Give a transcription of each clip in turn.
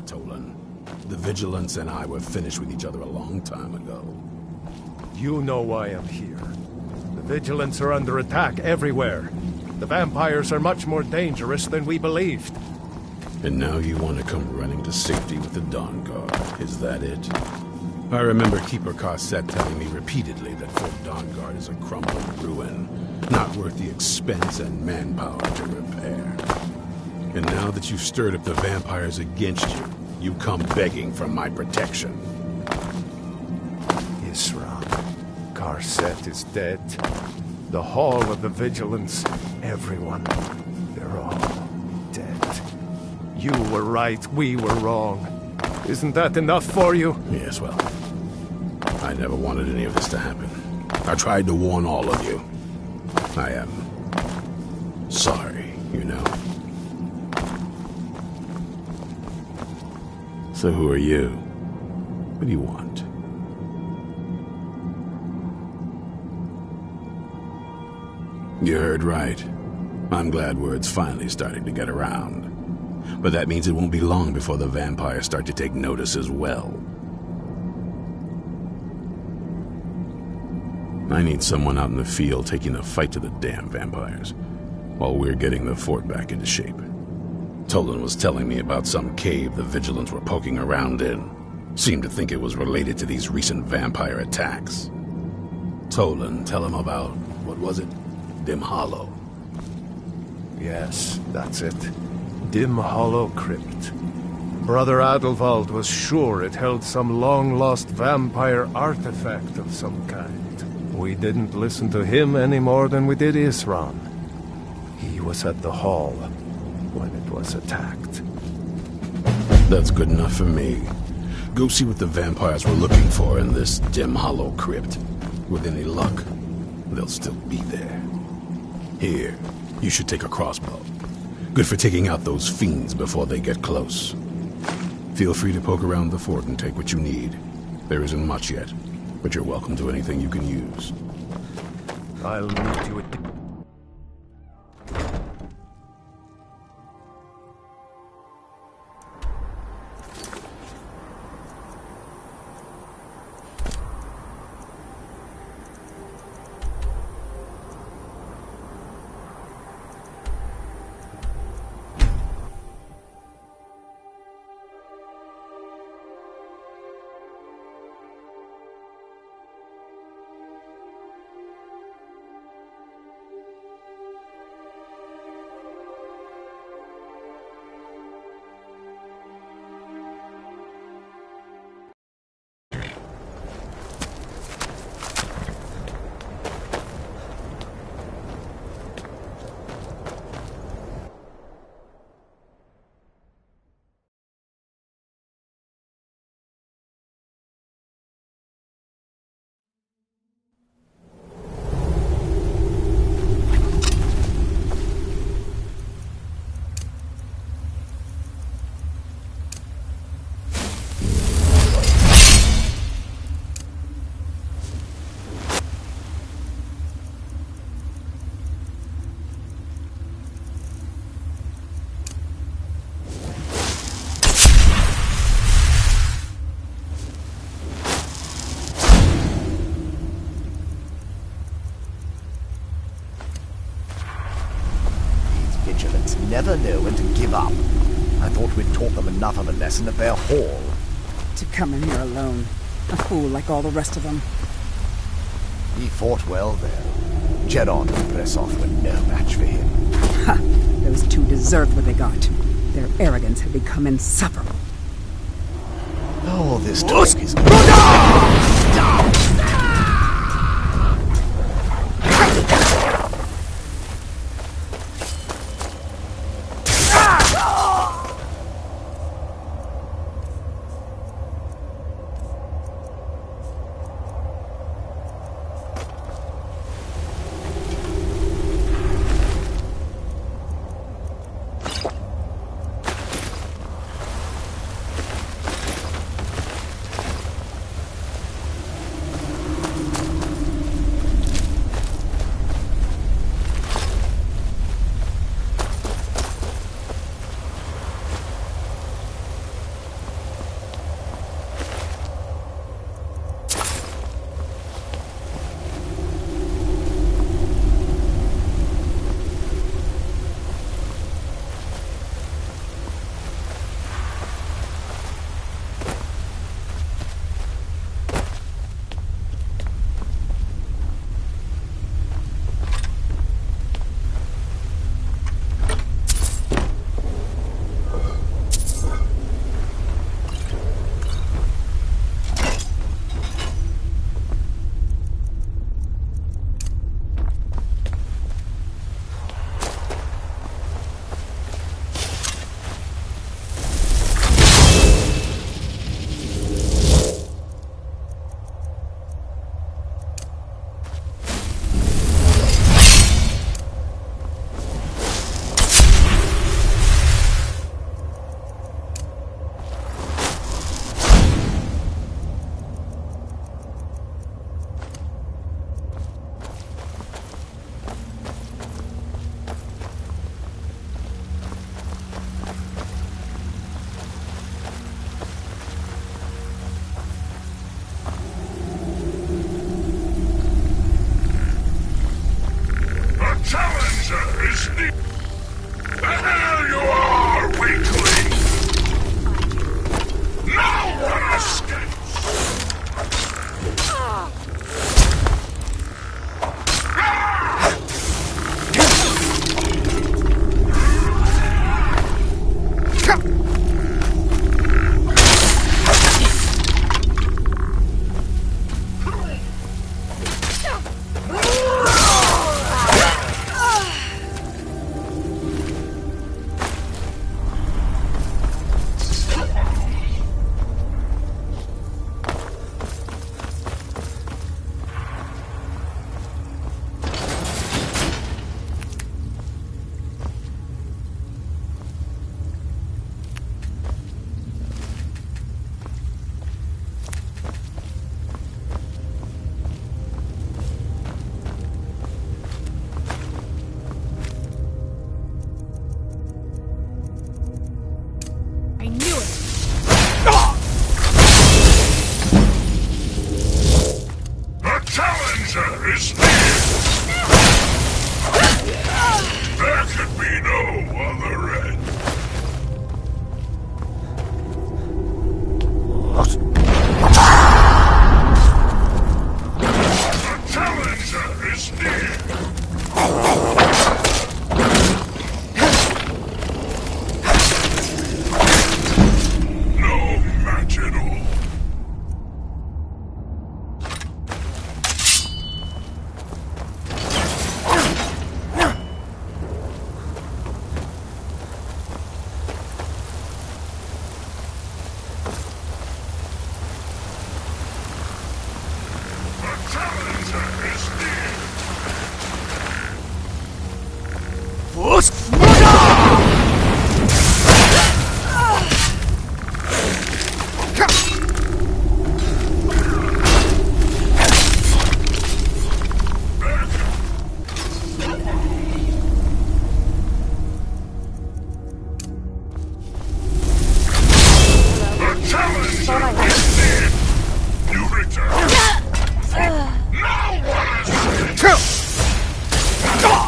Tolan. The Vigilance and I were finished with each other a long time ago. You know why I'm here. The Vigilants are under attack everywhere. The vampires are much more dangerous than we believed. And now you want to come running to safety with the Dawnguard, is that it? I remember Keeper Carset telling me repeatedly that Fort Dawnguard is a crumbling ruin, not worth the expense and manpower to repair. And now that you've stirred up the vampires against you, you come begging for my protection. Isram, Carset is dead. The Hall of the Vigilance, everyone, they're all dead. You were right, we were wrong. Isn't that enough for you? Yes, well, I never wanted any of this to happen. I tried to warn all of you. I am sorry, you know. So who are you? What do you want? You heard right. I'm glad word's finally starting to get around. But that means it won't be long before the vampires start to take notice as well. I need someone out in the field taking the fight to the damn vampires, while we're getting the fort back into shape. Tolan was telling me about some cave the Vigilants were poking around in. Seemed to think it was related to these recent vampire attacks. Tolan, tell him about, what was it? Dim Hollow. Yes, that's it. Dim Hollow Crypt. Brother Adelwald was sure it held some long-lost vampire artifact of some kind. We didn't listen to him any more than we did Isran. He was at the hall when it was attacked. That's good enough for me. Go see what the vampires were looking for in this Dim Hollow Crypt. With any luck, they'll still be there. Here, you should take a crossbow. Good for taking out those fiends before they get close. Feel free to poke around the fort and take what you need. There isn't much yet, but you're welcome to anything you can use. I'll meet you at the... Never know when to give up. I thought we'd taught them enough of a lesson at their hall. To come in here alone. A fool like all the rest of them. He fought well there. Jedon and Bresov were no match for him. Ha! Those two deserved what they got. Their arrogance had become insufferable. Oh, this talk is... There you are, weakling! No one escapes! I knew it! The challenger is near! There could be no other end. The challenger is near! No match at all. The challenger is near! The challenger is near! You return! Now what is no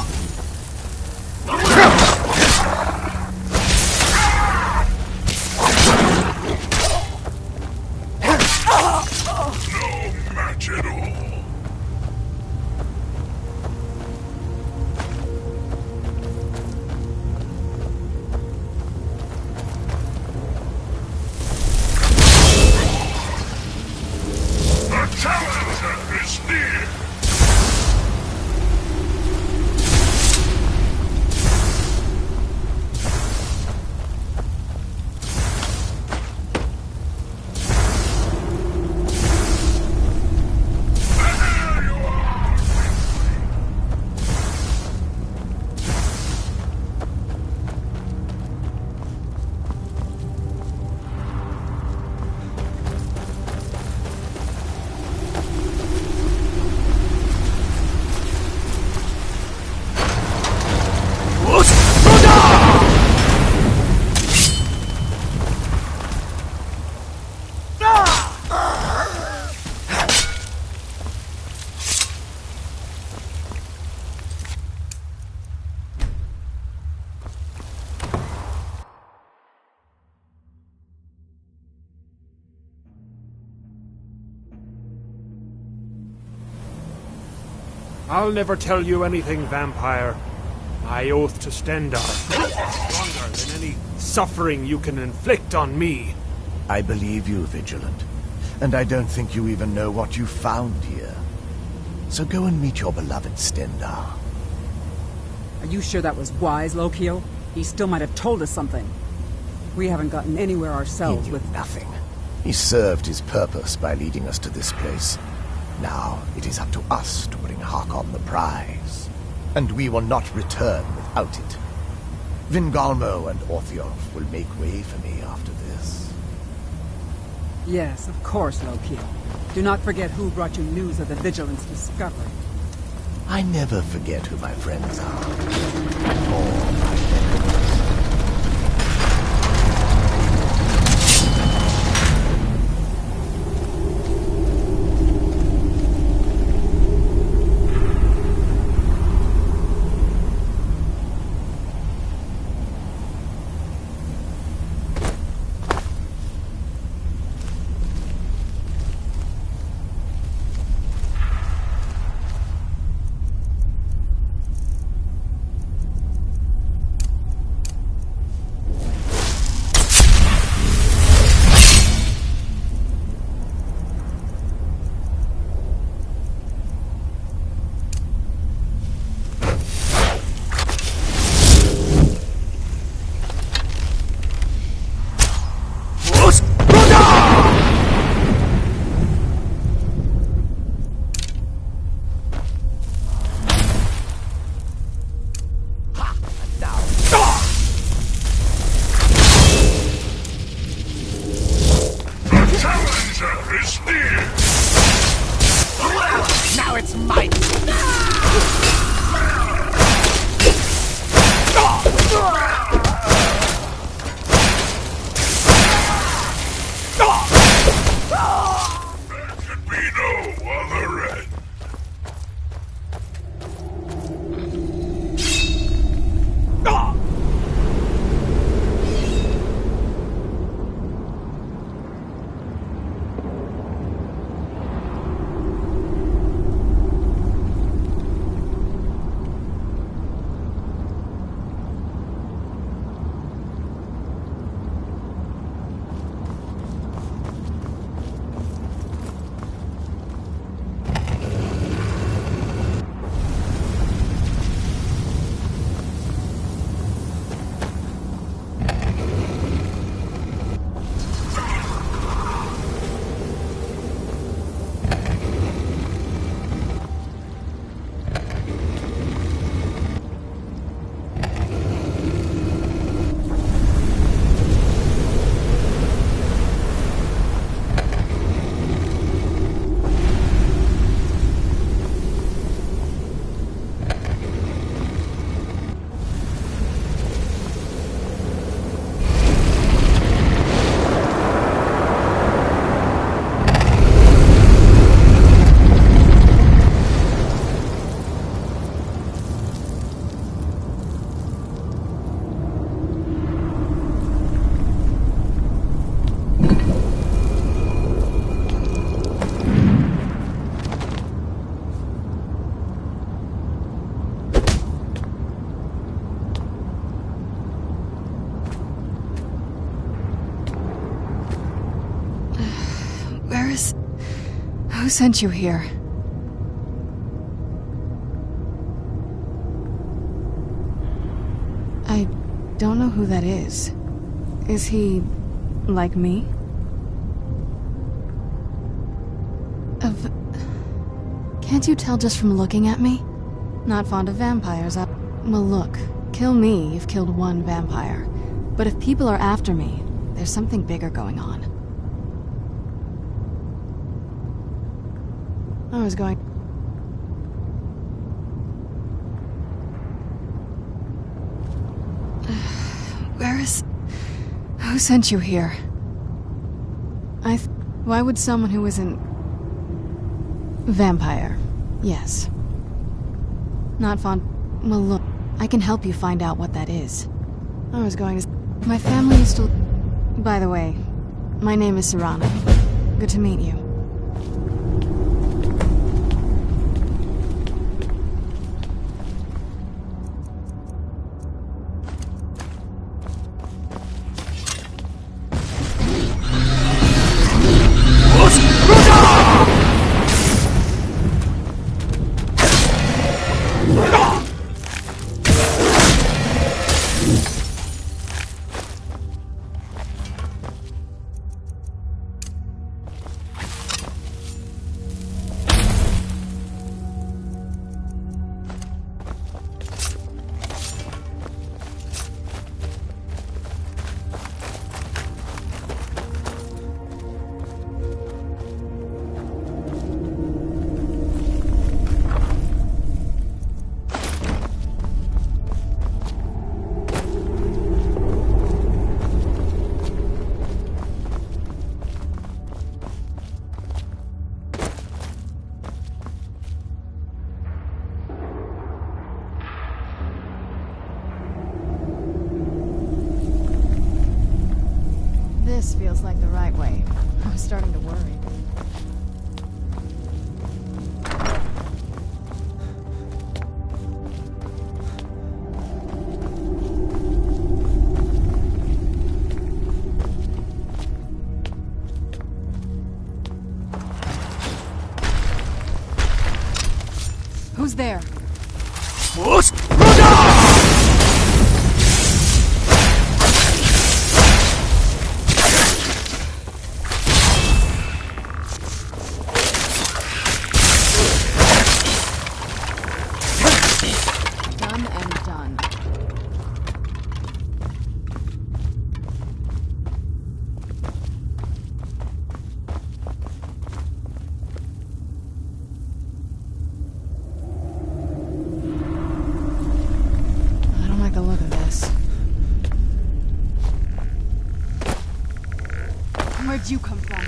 match at all. The challenger is near. There you are, I'll never tell you anything, vampire. I oath to Stendar, stronger than any suffering you can inflict on me. I believe you, Vigilant. And I don't think you even know what you found here. So go and meet your beloved Stendar. Are you sure that was wise, Lokio? He still might have told us something. We haven't gotten anywhere He ourselves knew with... nothing. He served his purpose by leading us to this place. Now it is up to us to bring Hakon the prize. And we will not return without it. Vingalmo and Orthiolf will make way for me after this. Yes, of course, Lokio. Do not forget who brought you news of the Vigilance discovery. I never forget who my friends are. Or my enemies. Who sent you here? I don't know who that is. Is he... like me? Can't you tell just from looking at me? Not fond of vampires, Well look, kill me, you've killed one vampire. But if people are after me, there's something bigger going on. I was going... Where is... Who sent you here? Why would someone who isn't... Vampire. Yes. Not fond... Well, look, I can help you find out what that is. I was going to... My family used to... By the way, my name is Serana. Good to meet you. This feels like the right way. I was starting to worry. Who's there? Done and done. I don't like the look of this. Where'd you come from?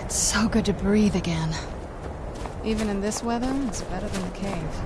It's so good to breathe again. Even in this weather, it's better than the cave.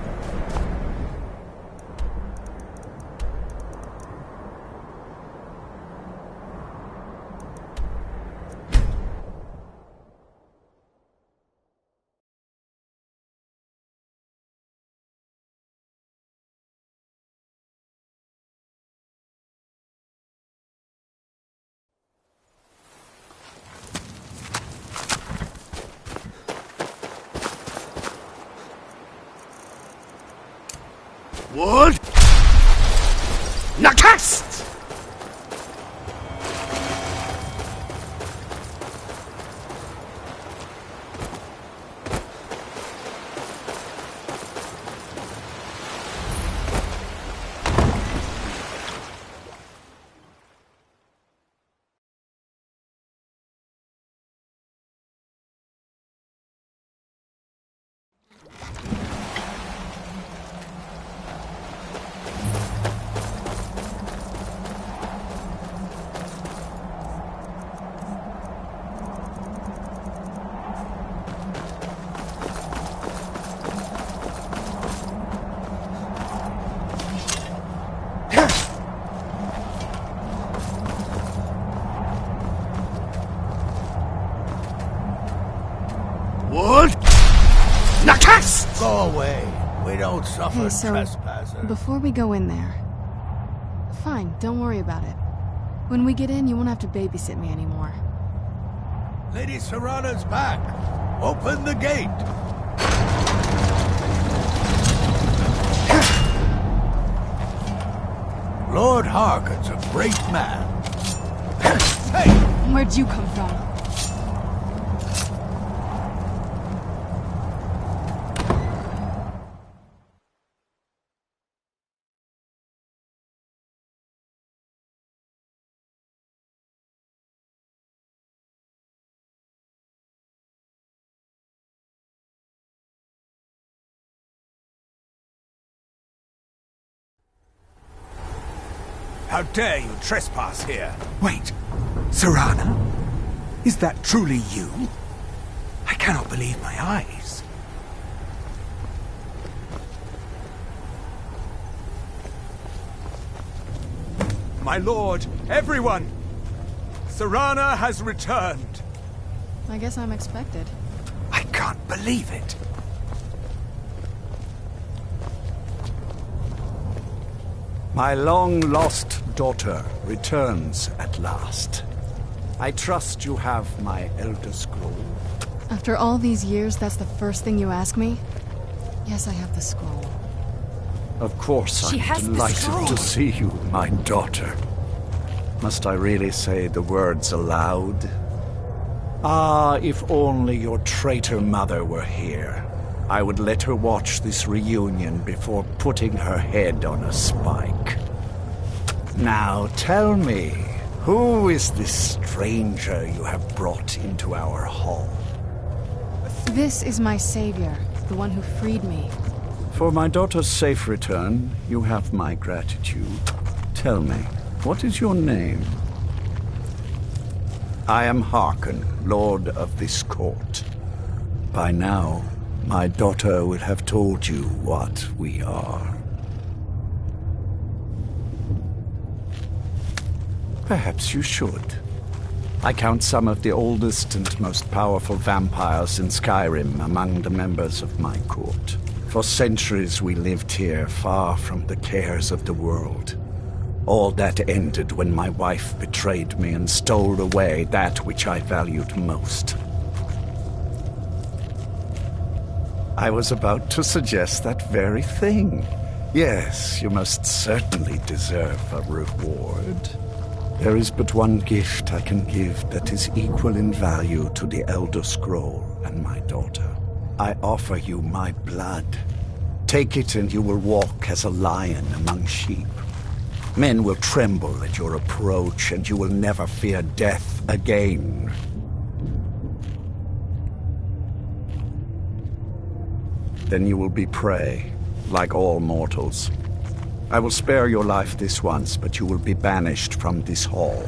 Wood! Nakast! Wood! Nakast! Go away. We don't suffer Hey, so, trespassers. before we go in there... Fine, don't worry about it. When we get in, you won't have to babysit me anymore. Lady Serana's back. Open the gate. Lord Harkon's a great man. Hey! Where'd you come from? How dare you trespass here? Wait, Serana? Is that truly you? I cannot believe my eyes. My lord, everyone! Serana has returned. I guess I'm expected. I can't believe it. My long-lost daughter returns at last. I trust you have my Elder Scroll. After all these years, that's the first thing you ask me? Yes, I have the scroll. Of course, She has I'm the delighted scroll. to see you, my daughter. Must I really say the words aloud? Ah, if only your traitor mother were here. I would let her watch this reunion before putting her head on a spike. Now tell me, who is this stranger you have brought into our hall? This is my savior, the one who freed me. For my daughter's safe return, you have my gratitude. Tell me, what is your name? I am Harkon, Lord of this court. By now, my daughter will have told you what we are. Perhaps you should. I count some of the oldest and most powerful vampires in Skyrim among the members of my court. For centuries we lived here, far from the cares of the world. All that ended when my wife betrayed me and stole away that which I valued most. I was about to suggest that very thing. Yes, you most certainly deserve a reward. There is but one gift I can give that is equal in value to the Elder Scroll and my daughter. I offer you my blood. Take it and you will walk as a lion among sheep. Men will tremble at your approach and you will never fear death again. Then you will be prey, like all mortals. I will spare your life this once, but you will be banished from this hall.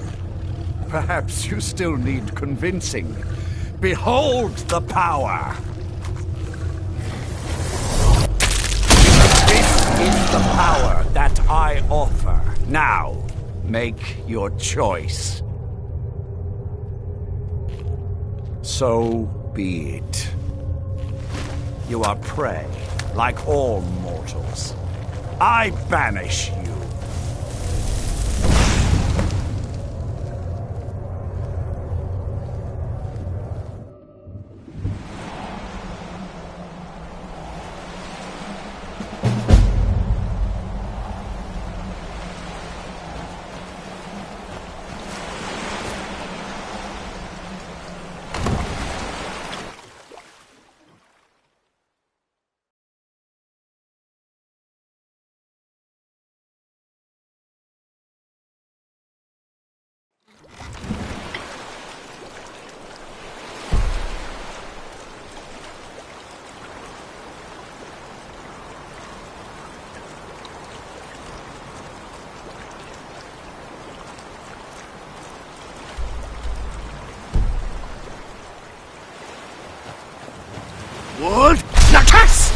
Perhaps you still need convincing. Behold the power! This is the power that I offer. Now, make your choice. So be it. You are prey, like all mortals. I banish you. Wood Nakas!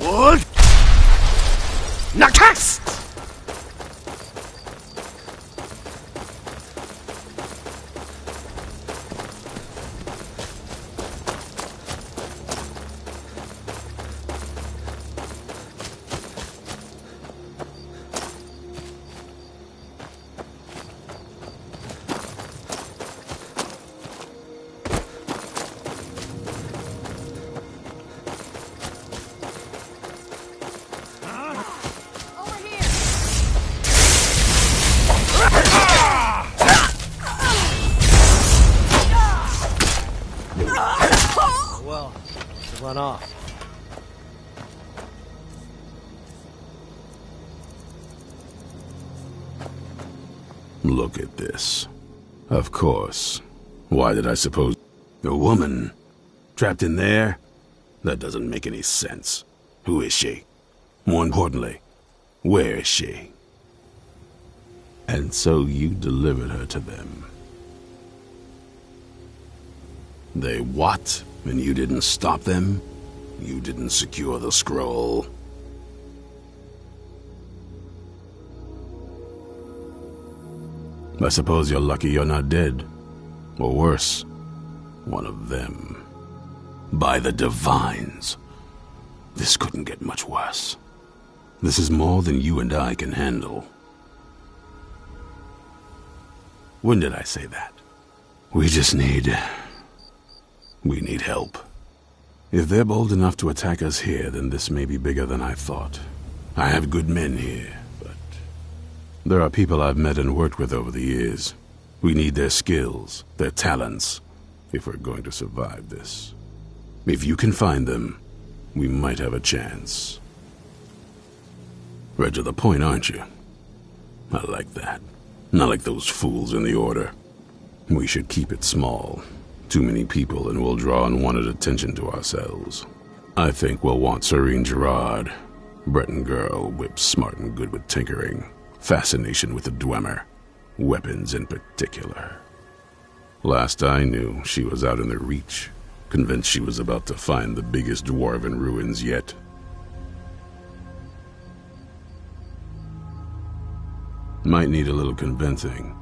Wood Nakas! Well, to run off. Look at this. Of course. Why did I suppose... A woman? Trapped in there? That doesn't make any sense. Who is she? More importantly, where is she? And so you delivered her to them. They what? And you didn't stop them? You didn't secure the scroll? I suppose you're lucky you're not dead. Or worse, one of them. By the Divines. This couldn't get much worse. This is more than you and I can handle. When did I say that? We need help. If they're bold enough to attack us here, then this may be bigger than I thought. I have good men here, but there are people I've met and worked with over the years. We need their skills, their talents, if we're going to survive this. If you can find them, we might have a chance. Right to the point, aren't you? I like that. Not like those fools in the Order. We should keep it small. Too many people and we'll draw unwanted attention to ourselves. I think we'll want Serene Gerard. Breton girl, whip smart and good with tinkering. Fascination with the Dwemer. Weapons in particular. Last I knew, she was out in the Reach, convinced she was about to find the biggest dwarven ruins yet. Might need a little convincing,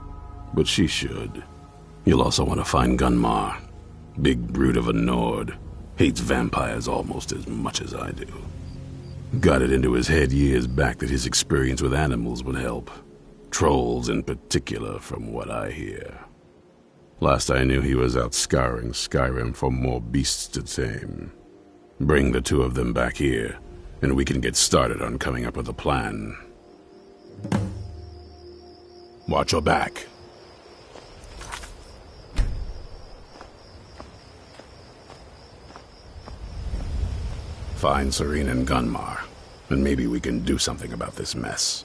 but she should. You'll also want to find Gunmar. Big brute of a Nord. Hates vampires almost as much as I do. Got it into his head years back that his experience with animals would help. Trolls in particular, from what I hear. Last I knew, he was out scouring Skyrim for more beasts to tame. Bring the two of them back here, and we can get started on coming up with a plan. Watch your back. Find Serene and Gunmar, and maybe we can do something about this mess.